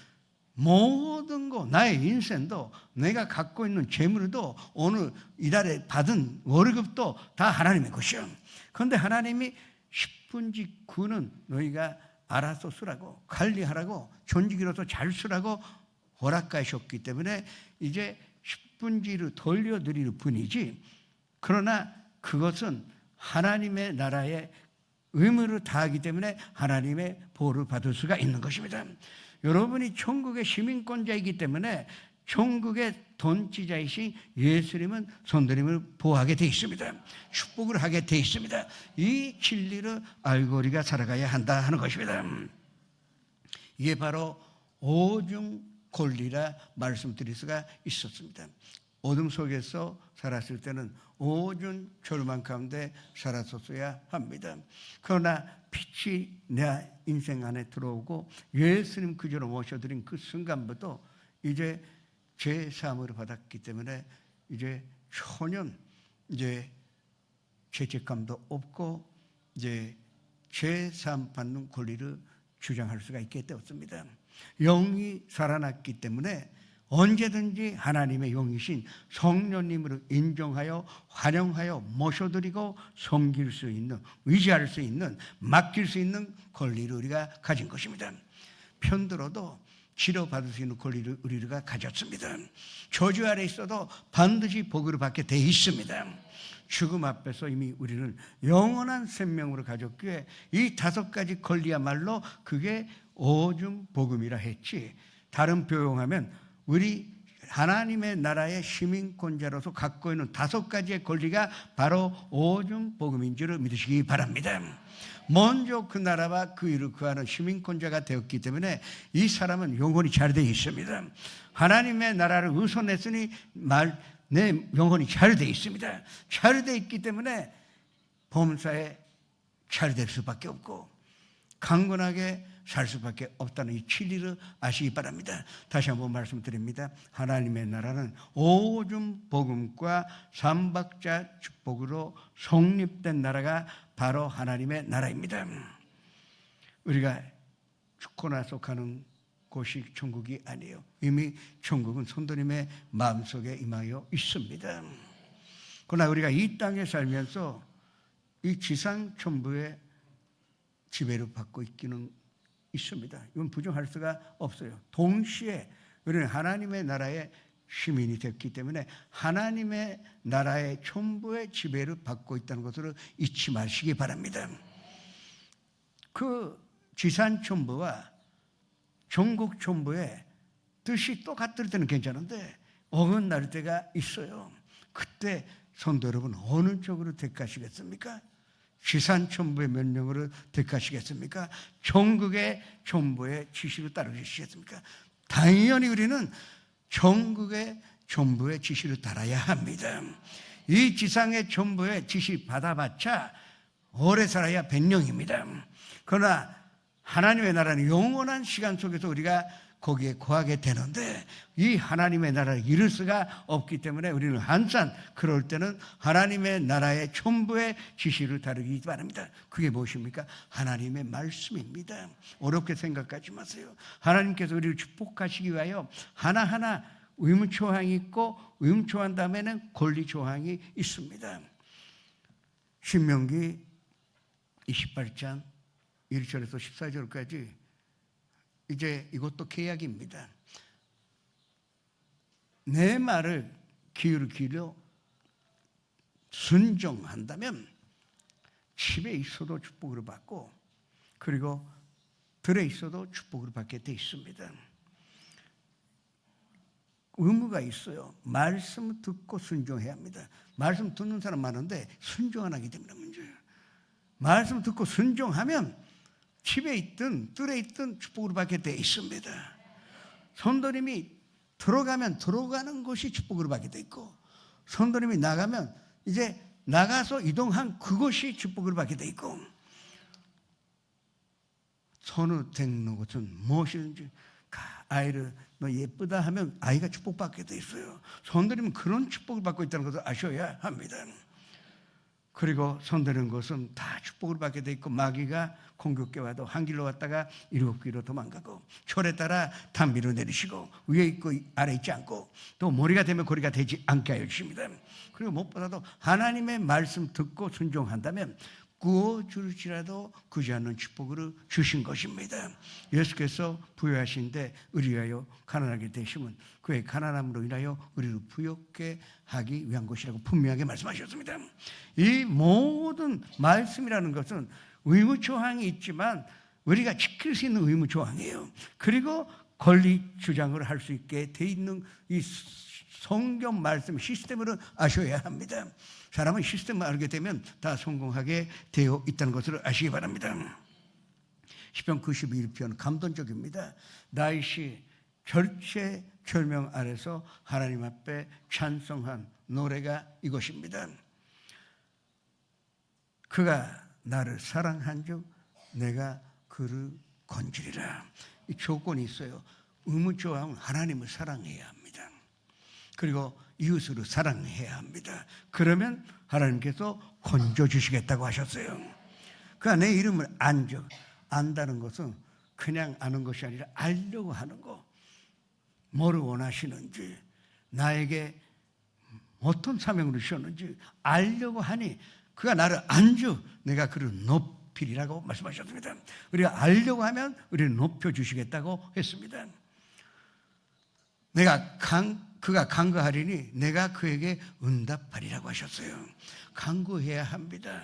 모든 것, 나의 인생도, 내가 갖고 있는 재물도, 오늘 이달에 받은 월급도 다 하나님의 것이요. 그런데 하나님이 10분지 9는 너희가 알아서 쓰라고, 관리하라고, 존직이로서 잘 쓰라고 허락하셨기 때문에 이제 10분지를 돌려드릴 뿐이지, 그러나 그것은 하나님의 나라의 의무를 다하기 때문에 하나님의 보호를 받을 수가 있는 것입니다. 여러분이 천국의 시민권자이기 때문에 천국의 돈지자이신 예수님은 선도님을 보호하게 돼 있습니다. 축복을 하게 돼 있습니다. 이 진리를 알고 우리가 살아가야 한다 하는 것입니다. 이게 바로 오중 권리라 말씀드릴 수가 있었습니다. 어둠 속에서 살았을 때는 오중 절망 가운데 살았었어야 합니다. 그러나 빛이 내 인생 안에 들어오고 예수님 그저로 모셔드린 그 순간부터 이제 죄 사함을 받았기 때문에 이제 전혀 이제 죄책감도 없고 이제 죄 사함 받는 권리를 주장할 수가 있게 되었습니다. 영이 살아났기 때문에 언제든지 하나님의 영이신 성령님으로 인정하여 환영하여 모셔드리고 섬길 수 있는, 의지할 수 있는, 맡길 수 있는 권리를 우리가 가진 것입니다. 편들어도 치료받을 수 있는 권리를 우리가 가졌습니다. 저주 아래 있어도 반드시 복을 받게 돼 있습니다. 죽음 앞에서 이미 우리는 영원한 생명으로 가졌기에 이 5가지 권리야말로 그게 오중 복음이라 했지, 다른 표현하면 우리 하나님의 나라의 시민권자로서 갖고 있는 5가지의 권리가 바로 오중 복음인 줄 믿으시기 바랍니다. 먼저 그 나라와 그 일을 구하는 시민권자가 되었기 때문에 이 사람은 영혼이 잘 되어 있습니다. 하나님의 나라를 우선했으니 내 영혼이 잘 되어 있습니다. 잘 되어 있기 때문에 범사에 잘 될 수밖에 없고 강건하게 살 수밖에 없다는 이 진리를 아시기 바랍니다. 다시 한번 말씀드립니다. 하나님의 나라는 오중 복음과 삼박자 축복으로 성립된 나라가 바로 하나님의 나라입니다. 우리가 죽고 나서 가는 곳이 천국이 아니에요. 이미 천국은 성도님의 마음속에 임하여 있습니다. 그러나 우리가 이 땅에 살면서 이 지상 천부의 지배를 받고 있기는 있습니다. 이건 부정할 수가 없어요. 동시에 우리는 하나님의 나라의 시민이 됐기 때문에 하나님의 나라의 천부의 지배를 받고 있다는 것을 잊지 마시기 바랍니다. 그 지산 천부와 전국 천부의 뜻이 똑같을 때는 괜찮은데 어긋날 때가 있어요. 그때 성도 여러분 어느 쪽으로 택하시겠습니까? 지산 천부의 명령으로 택하시겠습니까? 전국의 천부의 지시를 따르시겠습니까? 당연히 우리는 전국의 천부의 지시를 따라야 합니다. 이 지상의 천부의 지시 받아봤자 오래 살아야 100년입니다. 그러나 하나님의 나라는 영원한 시간 속에서 우리가 거기에 거하게 되는데 이 하나님의 나라를 이룰 수가 없기 때문에 우리는 항상 그럴 때는 하나님의 나라의 천부의 지시를 따르기 바랍니다. 그게 무엇입니까? 하나님의 말씀입니다. 어렵게 생각하지 마세요. 하나님께서 우리를 축복하시기 위하여 하나하나 의무조항이 있고 의무조항 다음에는 권리조항이 있습니다. 신명기 28장 1절에서 14절까지 이제 이것도 계약입니다. 내 말을 귀를 기울여 순종한다면 집에 있어도 축복을 받고 그리고 들에 있어도 축복을 받게 돼 있습니다. 의무가 있어요. 말씀 듣고 순종해야 합니다. 말씀 듣는 사람 많은데 순종 안 하기 때문에 문제예요. 말씀 듣고 순종하면 집에 있든 뜰에 있든 축복을 받게 돼 있습니다. 성도님이 들어가면 들어가는 곳이 축복을 받게 돼 있고 성도님이 나가면 이제 나가서 이동한 그곳이 축복을 받게 돼 있고 선택된 것은 무엇이든지 아이를 너 예쁘다 하면 아이가 축복받게 돼 있어요. 손들이면 그런 축복을 받고 있다는 것을 아셔야 합니다. 그리고 손드는 것은 다 축복을 받게 돼 있고, 마귀가 공격해 와도 한 길로 왔다가 일곱 길로 도망가고, 철에 따라 담비로 내리시고, 위에 있고 아래 있지 않고, 또 머리가 되면 고리가 되지 않게 하여 주십니다. 그리고 무엇보다도 하나님의 말씀 듣고 순종한다면 구워줄지라도 구지 않는 축복을 주신 것입니다. 예수께서 부유하신데 의리하여 가난하게 되심은 그의 가난함으로 인하여 우리를 부욕게 하기 위한 것이라고 분명하게 말씀하셨습니다. 이 모든 말씀이라는 것은 의무조항이 있지만 우리가 지킬 수 있는 의무조항이에요. 그리고 권리 주장을 할 수 있게 돼 있는 이 성경 말씀 시스템으로 아셔야 합니다. 사람은 시스템을 알게 되면 다 성공하게 되어 있다는 것을 아시기 바랍니다. 시편 91편 감동적입니다. 다윗이 절체절명 아래서 하나님 앞에 찬송한 노래가 이것입니다. 그가 나를 사랑한 즉 내가 그를 건지리라. 이 조건이 있어요. 의무조항은 하나님을 사랑해야 합니다. 그리고 이웃으로 사랑해야 합니다. 그러면 하나님께서 건져주시겠다고 하셨어요. 그가 내 이름을 안다는 것은 그냥 아는 것이 아니라 알려고 하는 거. 뭐를 원하시는지, 나에게 어떤 사명을 주셨는지 알려고 하니 그가 나를 안주 내가 그를 높이리라고 말씀하셨습니다. 우리가 알려고 하면 우리를 높여주시겠다고 했습니다. 그가 간구하리니 내가 그에게 응답하리라고 하셨어요. 간구해야 합니다.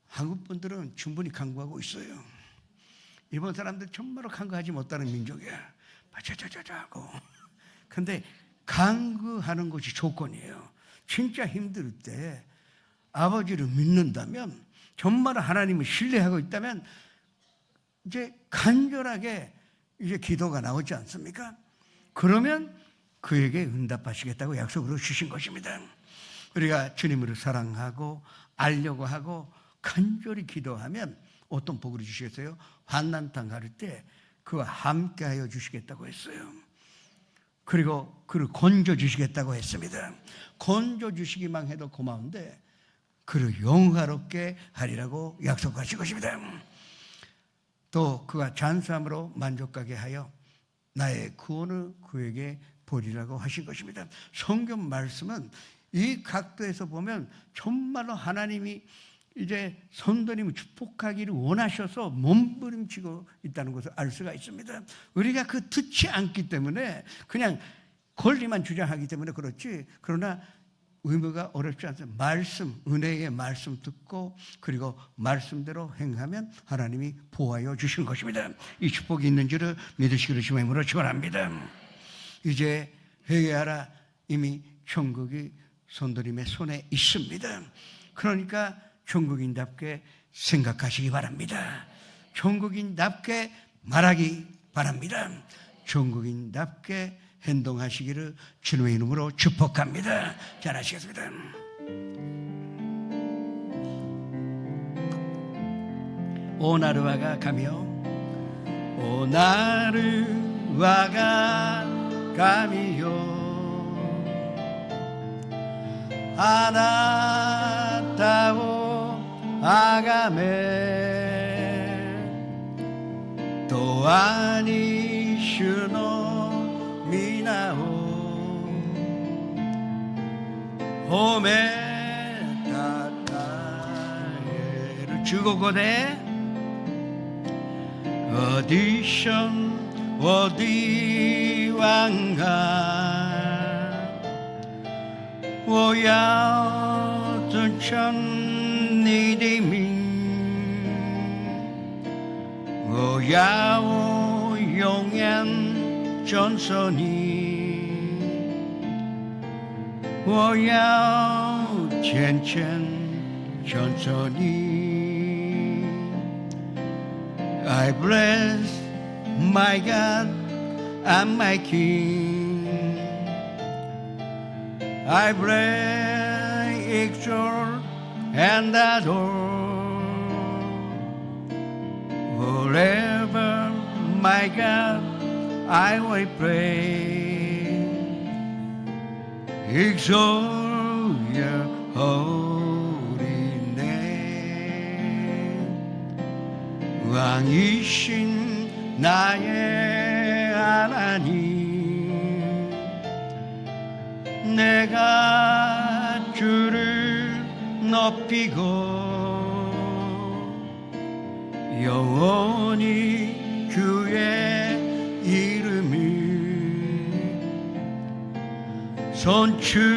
한국 분들은 충분히 간구하고 있어요. 일본 사람들 정말로 간구하지 못하는 민족이야. 바차차차차 하고. 근데 간구하는 것이 조건이에요. 진짜 힘들 때 아버지를 믿는다면, 정말 하나님을 신뢰하고 있다면 이제 간절하게 이제 기도가 나오지 않습니까? 그러면 그에게 응답하시겠다고 약속으로 주신 것입니다. 우리가 주님을 사랑하고 알려고 하고 간절히 기도하면 어떤 복을 주시겠어요? 환난땅 가를 때 그와 함께하여 주시겠다고 했어요. 그리고 그를 건져주시겠다고 했습니다. 건져주시기만 해도 고마운데 그를 영화롭게 하리라고 약속하신 것입니다. 또 그가 잔수함으로 만족하게 하여 나의 구원을 그에게 보리라고 하신 것입니다. 성경 말씀은 이 각도에서 보면 정말로 하나님이 이제 선도님을 축복하기를 원하셔서 몸부림치고 있다는 것을 알 수가 있습니다. 우리가 그 듣지 않기 때문에 그냥 권리만 주장하기 때문에 그렇지, 그러나 의무가 어렵지 않습니다. 말씀, 은혜의 말씀 듣고 그리고 말씀대로 행하면 하나님이 보호하여 주신 것입니다. 이 축복이 있는 줄을 믿으시기를 주님의 이름으로 축원합니다. 이제 회개하라. 이미 천국이 선도님의 손에 있습니다. 그러니까 천국인답게 생각하시기 바랍니다. 천국인답게 말하기 바랍니다. 천국인답게 행동하시기를 주님의 이름으로 축복합니다. 잘하시겠습니다. 오나르와가 가며 오나르와가 가며 아나타오 아가메 또 아니슈노 미나오 호메타타에를 주고고대 어디션 어디왕가 오야전천 니디민 오야오 용연 전선이 오야오 첸첸 전선이 I bless my God and my King. I bless, exalt, and adore forever, my God I will pray, exalt your holy name. 왕이신 나의 하나님, 내가 주를 높이고 영원히 주의 이름을 선축하리이다.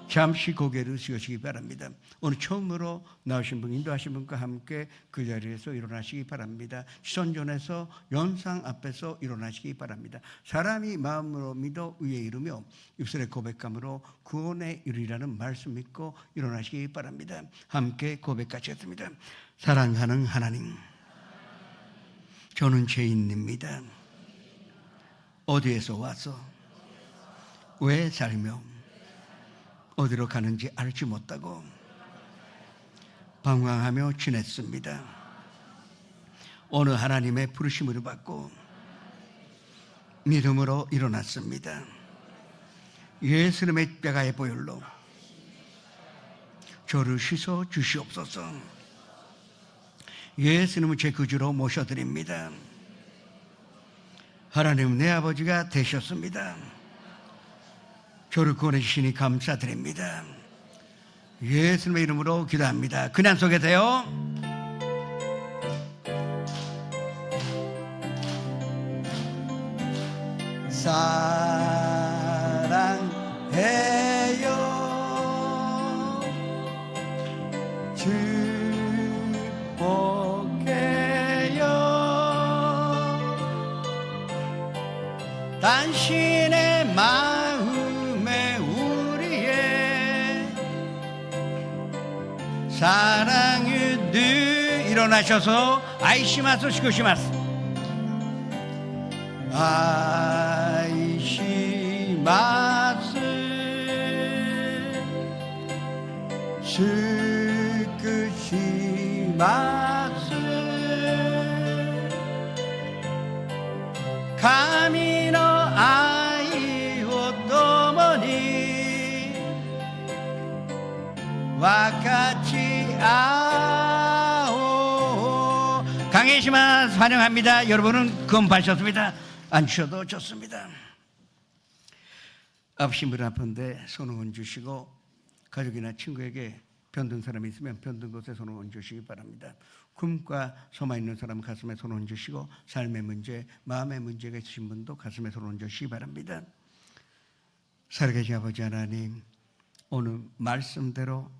잠시 고개를 숙이시기 바랍니다. 오늘 처음으로 나오신 분, 인도하신 분과 함께 그 자리에서 일어나시기 바랍니다. 시선전에서 연상 앞에서 일어나시기 바랍니다. 사람이 마음으로 믿어 의에 이르며 입술의 고백함으로 구원에 이르리라는 말씀 믿고 일어나시기 바랍니다. 함께 고백하셨습니다. 사랑하는 하나님, 저는 죄인입니다. 어디에서 와서 왜 살며 어디로 가는지 알지 못하고 방황하며 지냈습니다. 오늘 하나님의 부르심을 받고 믿음으로 일어났습니다. 예수님의 십자가의 보혈로 저를 씻어 주시옵소서. 예수님을 제 구주로 모셔드립니다. 하나님, 내 아버지가 되셨습니다. 저를 구원해 주시니 감사드립니다. 예수님의 이름으로 기도합니다. 그냥 속에서요. 사랑해요, 축복해요, 당신의 마음에 우리의 사랑을 늘 일어나셔서 아이시마스 시고시마스 아이시마스 스크시마스 카미노 아이 오토모니 와카치 아오. 강혜시마스 환영합니다. 여러분은 금파셨습니다. 앉으셔도 좋습니다. 아프신 분 아픈데 손을 얹으시고 가족이나 친구에게 병든 사람이 있으면 병든 곳에 손을 얹으시기 바랍니다. 꿈과 소망 있는 사람 가슴에 손을 얹으시고 삶의 문제, 마음의 문제가 있으신 분도 가슴에 손을 얹으시기 바랍니다. 살아계신 아버지 하나님, 오늘 말씀대로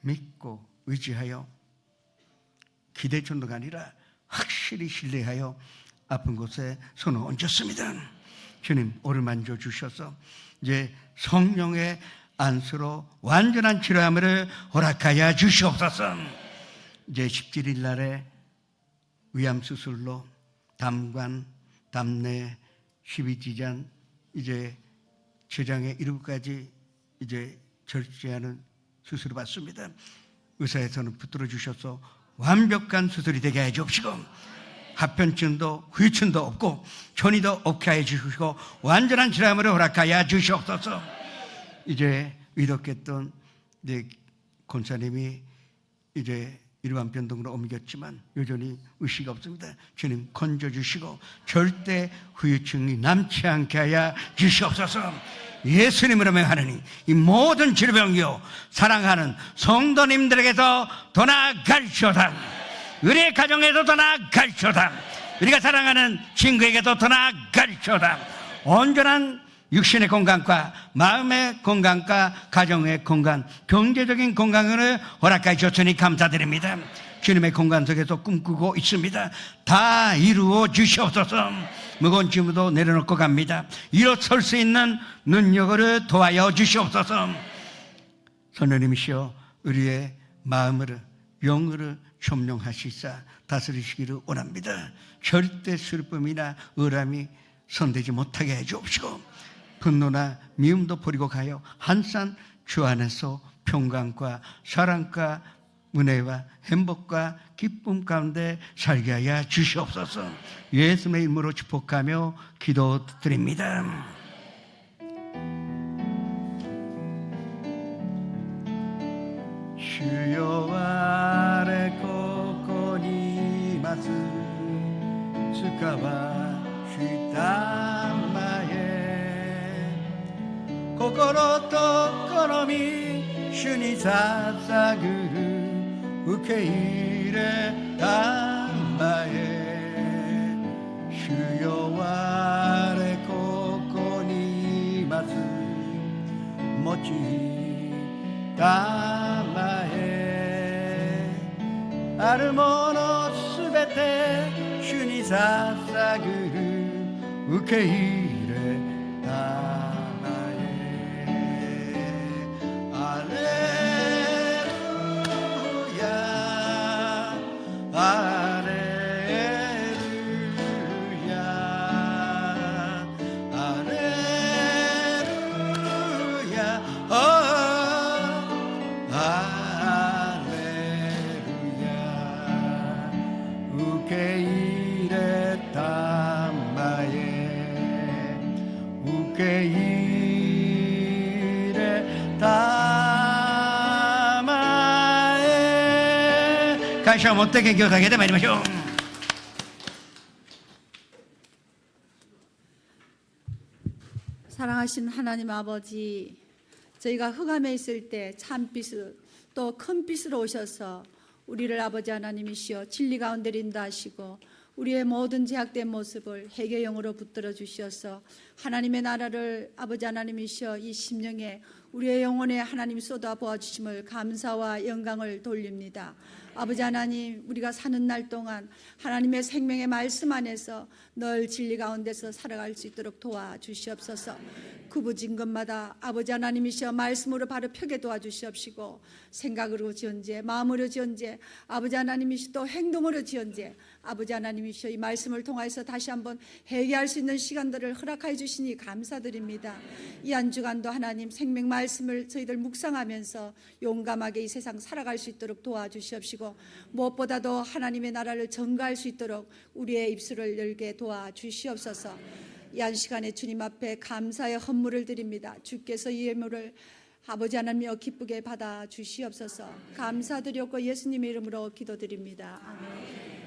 믿고 의지하여 기대 정도가 아니라 확실히 신뢰하여 아픈 곳에 손을 얹었습니다. 주님, 오늘 만져주셔서 이제 성령의 안수로 완전한 치료함을 허락하여 주시옵소서. 이제 17일 날에 위암수술로 담관, 담내, 12지장, 이제 췌장의 일부까지 이제 절제하는 수술을 받습니다. 의사에서는 붙들어 주셔서 완벽한 수술이 되게 해 주시고 합병증도 후유증도 없고 전이도 없게 해 주시고 완전한 치료함을 허락하여 주시옵소서. 이제 위독했던 이제 권사님이 이제 일반 변동으로 옮겼지만 여전히 의식이 없습니다. 주님 건져주시고 절대 후유증이 남지 않게 하여 주시옵소서. 예수님으로 명하느니 이 모든 질병이요 사랑하는 성도님들에게서 떠나갈지어다. 우리의 가정에서 떠나갈지어다. 우리가 사랑하는 친구에게도 떠나갈지어다. 온전한 육신의 건강과 마음의 건강과 가정의 건강, 경제적인 건강을 허락하여 주셨으니 감사드립니다. 주님의 건강 속에서 꿈꾸고 있습니다. 다 이루어 주시옵소서. 무거운 짐도 내려놓고 갑니다. 일어설 수 있는 능력을 도와여 주시옵소서. 선생님이시여 우리의 마음을 영을 점령하시사 다스리시기를 원합니다. 절대 슬픔이나 의람이 손대지 못하게 해 주옵시고 분노나 미움도 버리고 가요 한산 주 안에서 평강과 사랑과 은혜와 행복과 기쁨 가운데 살게 하여 주시옵소서. 예수님의 이름으로 축복하며 기도드립니다. 주여 아래ここにいます使わしたまえ心と好み主に捧ぐる受け入れたまえ主よ我ここにいます用いたまえあるものすべて主に捧ぐる受け入れたまえアレルヤアレルヤアレルヤアレルヤ受け入れたまえ受け入れたまえ感謝を持って元気をかけてまいりましょう。 사랑하신 하나님 아버지, 저희가 흑암에 있을 때 참빛으로 또 큰 빛으로 오셔서 우리를 아버지 하나님이시여 진리 가운데 인도하시고 우리의 모든 제약된 모습을 회개의 영으로 붙들어 주셔서 하나님의 나라를 아버지 하나님이시여 이 심령에 우리의 영혼에 하나님 쏟아 부어 주심을 감사와 영광을 돌립니다. 아버지 하나님, 우리가 사는 날 동안 하나님의 생명의 말씀 안에서 늘 진리 가운데서 살아갈 수 있도록 도와주시옵소서. 구부진 것마다 아버지 하나님이시여 말씀으로 바로 펴게 도와주시옵시고 생각으로 지은지 마음으로 지은지 아버지 하나님이시여 또 행동으로 지은지 아버지 하나님이시여 이 말씀을 통하여서 다시 한번 회개할 수 있는 시간들을 허락하여 주시니 감사드립니다. 이 한 주간도 하나님 생명 말씀을 저희들 묵상하면서 용감하게 이 세상 살아갈 수 있도록 도와주시옵시고 무엇보다도 하나님의 나라를 전가할 수 있도록 우리의 입술을 열게 도와주시옵소서. 이 한 시간에 주님 앞에 감사의 헌물을 드립니다. 주께서 이 예물을 아버지 하나님이여 기쁘게 받아 주시옵소서. 감사드렸고 예수님의 이름으로 기도드립니다. 아멘.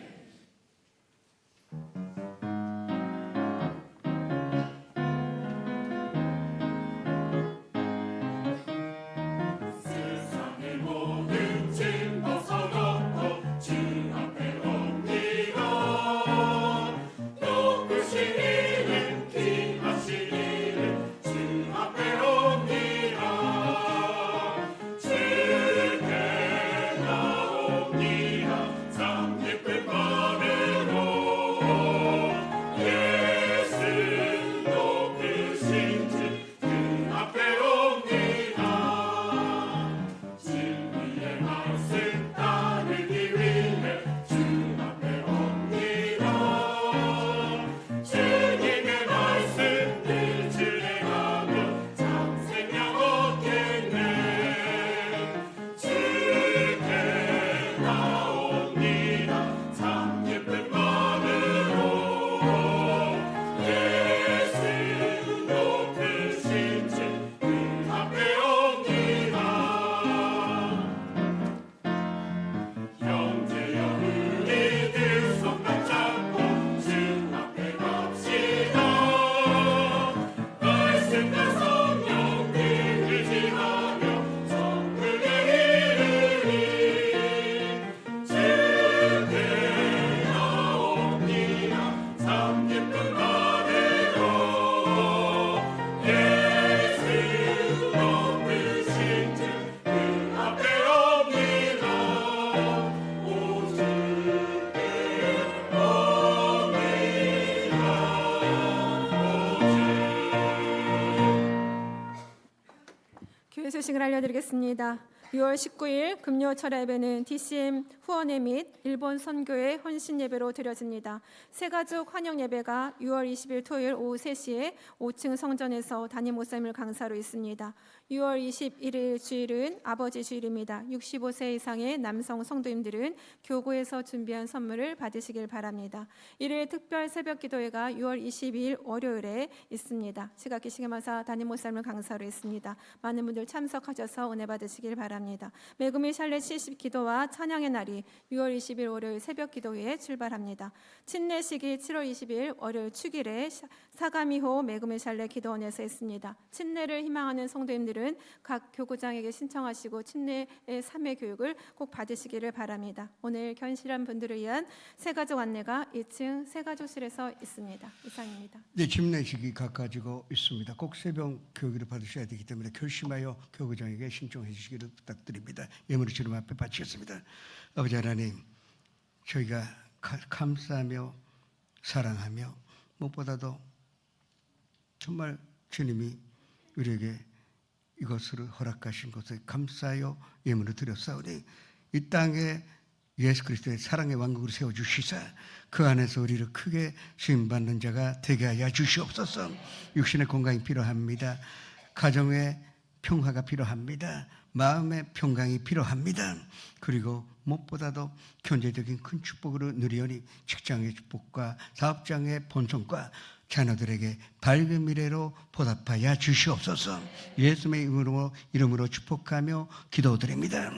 교회 소식을 알려드리겠습니다. 6월 19일 금요철 예배는 DCM 후원회 및 일본 선교회 헌신 예배로 드려집니다. 새가족 환영 예배가 6월 20일 토요일 오후 3시에 5층 성전에서 담임 목사님을 강사로 있습니다. 6월 21일 주일은 아버지 주일입니다. 65세 이상의 남성 성도님들은 교구에서 준비한 선물을 받으시길 바랍니다. 일일 특별 새벽 기도회가 6월 22일 월요일에 있습니다. 시각기 시계마사 담임 목사님을 강사로 있습니다. 많은 분들 참석하셔서 은혜 받으시길 바랍니다. 메구미 샬레 70 기도와 찬양의 날이 6월 20일 월요일 새벽 기도회에 출발합니다. 친례식이 7월 20일 월요일 축일에 사가미호 메구미 샬레 기도원에서 있습니다. 친례를 희망하는 성도님들은 각 교구장에게 신청하시고 친례의 3회 교육을 꼭 받으시기를 바랍니다. 오늘 견실한 분들을 위한 새가족 안내가 2층 새가족실에서 있습니다. 이상입니다. 네, 침례식이 가까워지고 있습니다. 꼭 새벽 교육을 받으셔야 되기 때문에 결심하여 교구장에게 신청해 주시기를 부탁드립니다. 예물을 주님 앞에 바치겠습니다. 아버지 하나님, 저희가 감사하며 사랑하며 무엇보다도 정말 주님이 우리에게 이것을 허락하신 것에 감사하여 예물을 드렸사오니 이 땅에 예수 그리스도의 사랑의 왕국을 세워주시사 그 안에서 우리를 크게 쓰임받는 자가 되게 하여 주시옵소서. 육신의 건강이 필요합니다. 가정의 평화가 필요합니다. 마음의 평강이 필요합니다. 그리고 무엇보다도 경제적인 큰 축복으로 누리오니 직장의 축복과 사업장의 번성과 자녀들에게 밝은 미래로 보답하여 주시옵소서. 예수의 이름으로 축복하며 기도드립니다.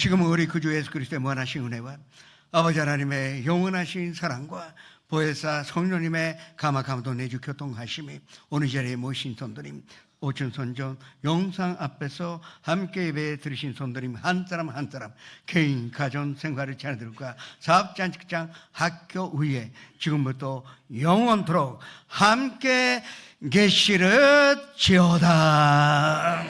지금은 우리 구주 예수 그리스도의 무한하신 은혜와 아버지 하나님의 영원하신 사랑과 보혜사 성령님의 감화감도 내주 교통하심이 오늘 자리에 모신 손들임 오천 선전 영상 앞에서 함께 예배 들으신 손들임 한 사람 한 사람 개인 가정 생활의 자녀들과 사업장 직장 학교 위에 지금부터 영원토록 함께 계시를 지어다.